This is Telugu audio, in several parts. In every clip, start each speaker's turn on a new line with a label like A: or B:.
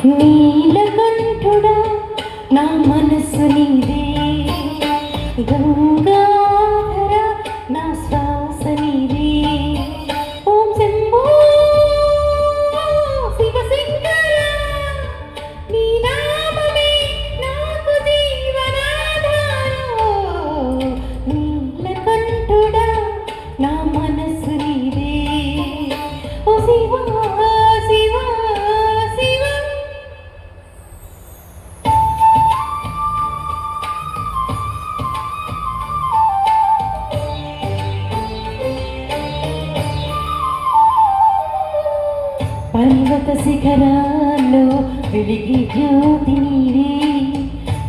A: నీలకంఠుడా నా మనసు నీదే, గంగాధర నా శ్వాస నీదే. ఓం శంభో శివశంకర నీ నామమే నాకు జీవనాధారం. నీలకంఠుడా నా మనసు నీదే. ఓ శివా శివా శివా. పర్వత శిఖరాల్లో వెలిగి జ్యోతి నీవే,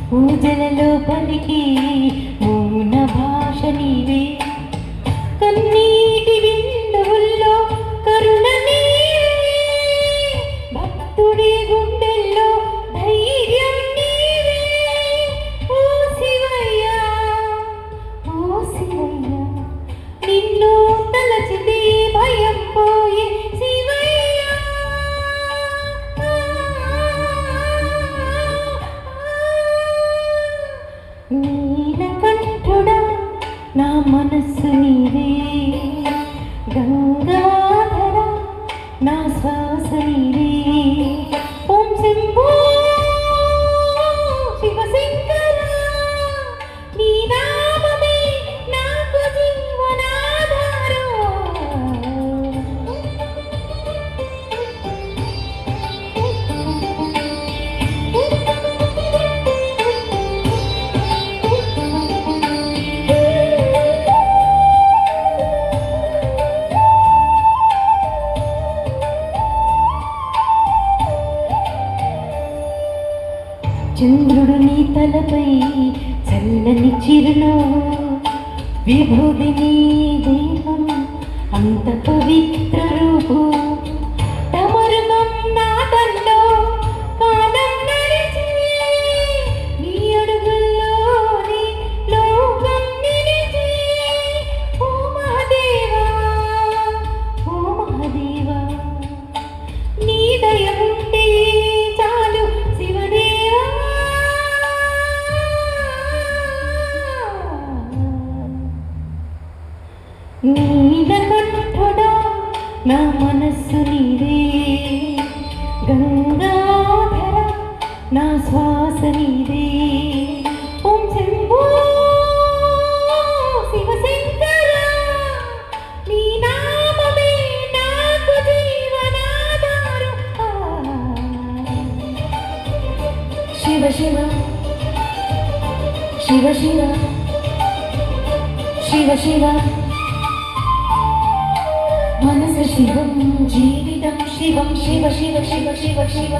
A: పూజలలో పలికి మౌన భాష నీవే. కన్నీటి బిందువుల్లో కరుణ నీవే, భక్తుడి గుండెల్లో ధైర్యం నీవే. ఓ శివయ్య ఓ శివయ్య, నిన్ను తలచితే భయం పోయే శివయ్య. నీలకంఠుడా నా మనస్సు నీదే, గంగాధర నా శ్వాస నీదే. ఓం శంభో శివశంకర నీ నామమే నాకు జీవనాధారం. చంద్రుడు నీ తలపై చల్లని చిరునవ్వు, విభూది నీ దేహం అంత పవిత్ర రూపు. తమరుగం నాటల్లో కాలం నడిచి, నీ అడుగుల్లోని లోకం నిలిచి. ఓ మహాదేవా ఓ మహాదేవా, నీ దయ ఉంటే చాలు శివదేవా. నీలకంఠుడా నా మనస్సు నీదే, గంగాధర నా శ్వాస నీదే. ఓం శంభో శివశంకర నీ నామమే నాకు జీవనాధారం. శివ శివ శివ శివ శివ శివ. మనసు శివం, జీవితం శివం. శివ శివ శివ శివ శివ,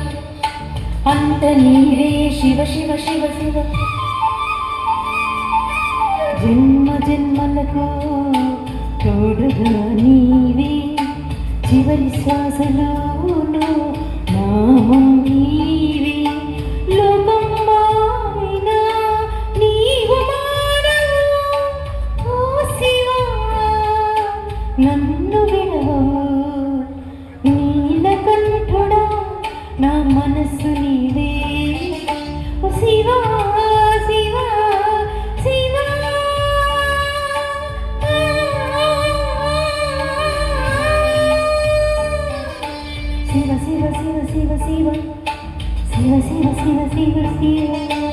A: అంత నీవే శివ శివ శివ శివ. జన్మ జన్మలకు తోడుగా నీవే, చివరి శ్వాసలోను నామం నీవే. లోకం మారినా నీవు మారవు. ఓ శివా నన్ను విడవవు. నీలకంఠుడా నా మనస్సు నీదే. ఓ శివా శివా శివా. శివ శివ శివ శివ శివ శివ శివ శివ శివ శివ.